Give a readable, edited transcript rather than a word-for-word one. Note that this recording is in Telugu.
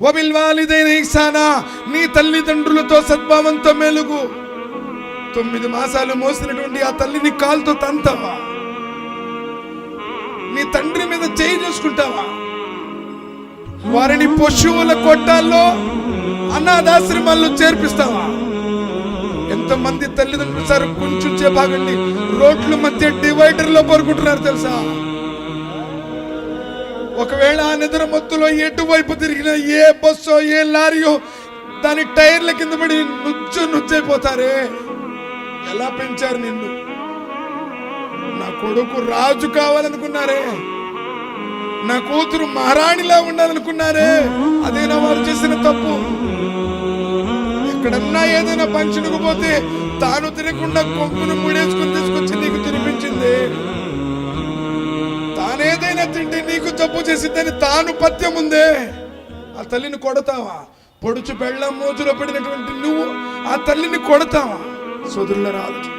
వబిల్ వాలిదైన ఇహ్సానా, నీ తల్లిదండ్రులతో సద్భావంతో మెలుగు. 9 మాసాలు మోసినటువంటి ఆ తల్లిని కాలుతో తంతావా? నీ తండ్రి మీద చేయి చేసుకుంటావా? వారిని పశువుల కొట్టాల్లో అనాథాశ్రమాల్లో చేర్పిస్తావా? ఎంతమంది తల్లిదండ్రులు సార్ కొంచెం చేపాగండి రోడ్ల మధ్య డివైడర్ లో పరుకుంటున్నారు తెలుసా? ఒకవేళ ఆ నిద్ర మొత్తులో ఎటువైపు తిరిగినా ఏ బస్సో ఏ లారీయో దాని టైర్ల కింద పడి నుచ్చైపోతారే. ఎలా పెంచారు నిన్ను? నా కొడుకు రాజు కావాలనుకున్నారే, నా కూతురు మహారాణిలా ఉండాలనుకున్నారే. అదేనా వారు చేసిన తప్పు? ఎక్కడన్నా ఏదైనా పంచుకు పోతే తాను తినకుండా కొమ్మును ముడేసుకుని తీసుకొచ్చి నీకు తినిపించింది. తానేదైనా తింటే నీకు జబ్బు చేసిందని తాను పథ్యం ఉందే. ఆ తల్లిని కొడతావా? పొడుచు బెళ్ళం మోజులో పడినటువంటి నువ్వు ఆ తల్లిని కొడతావా? సోదరులారా ఆలోచించు.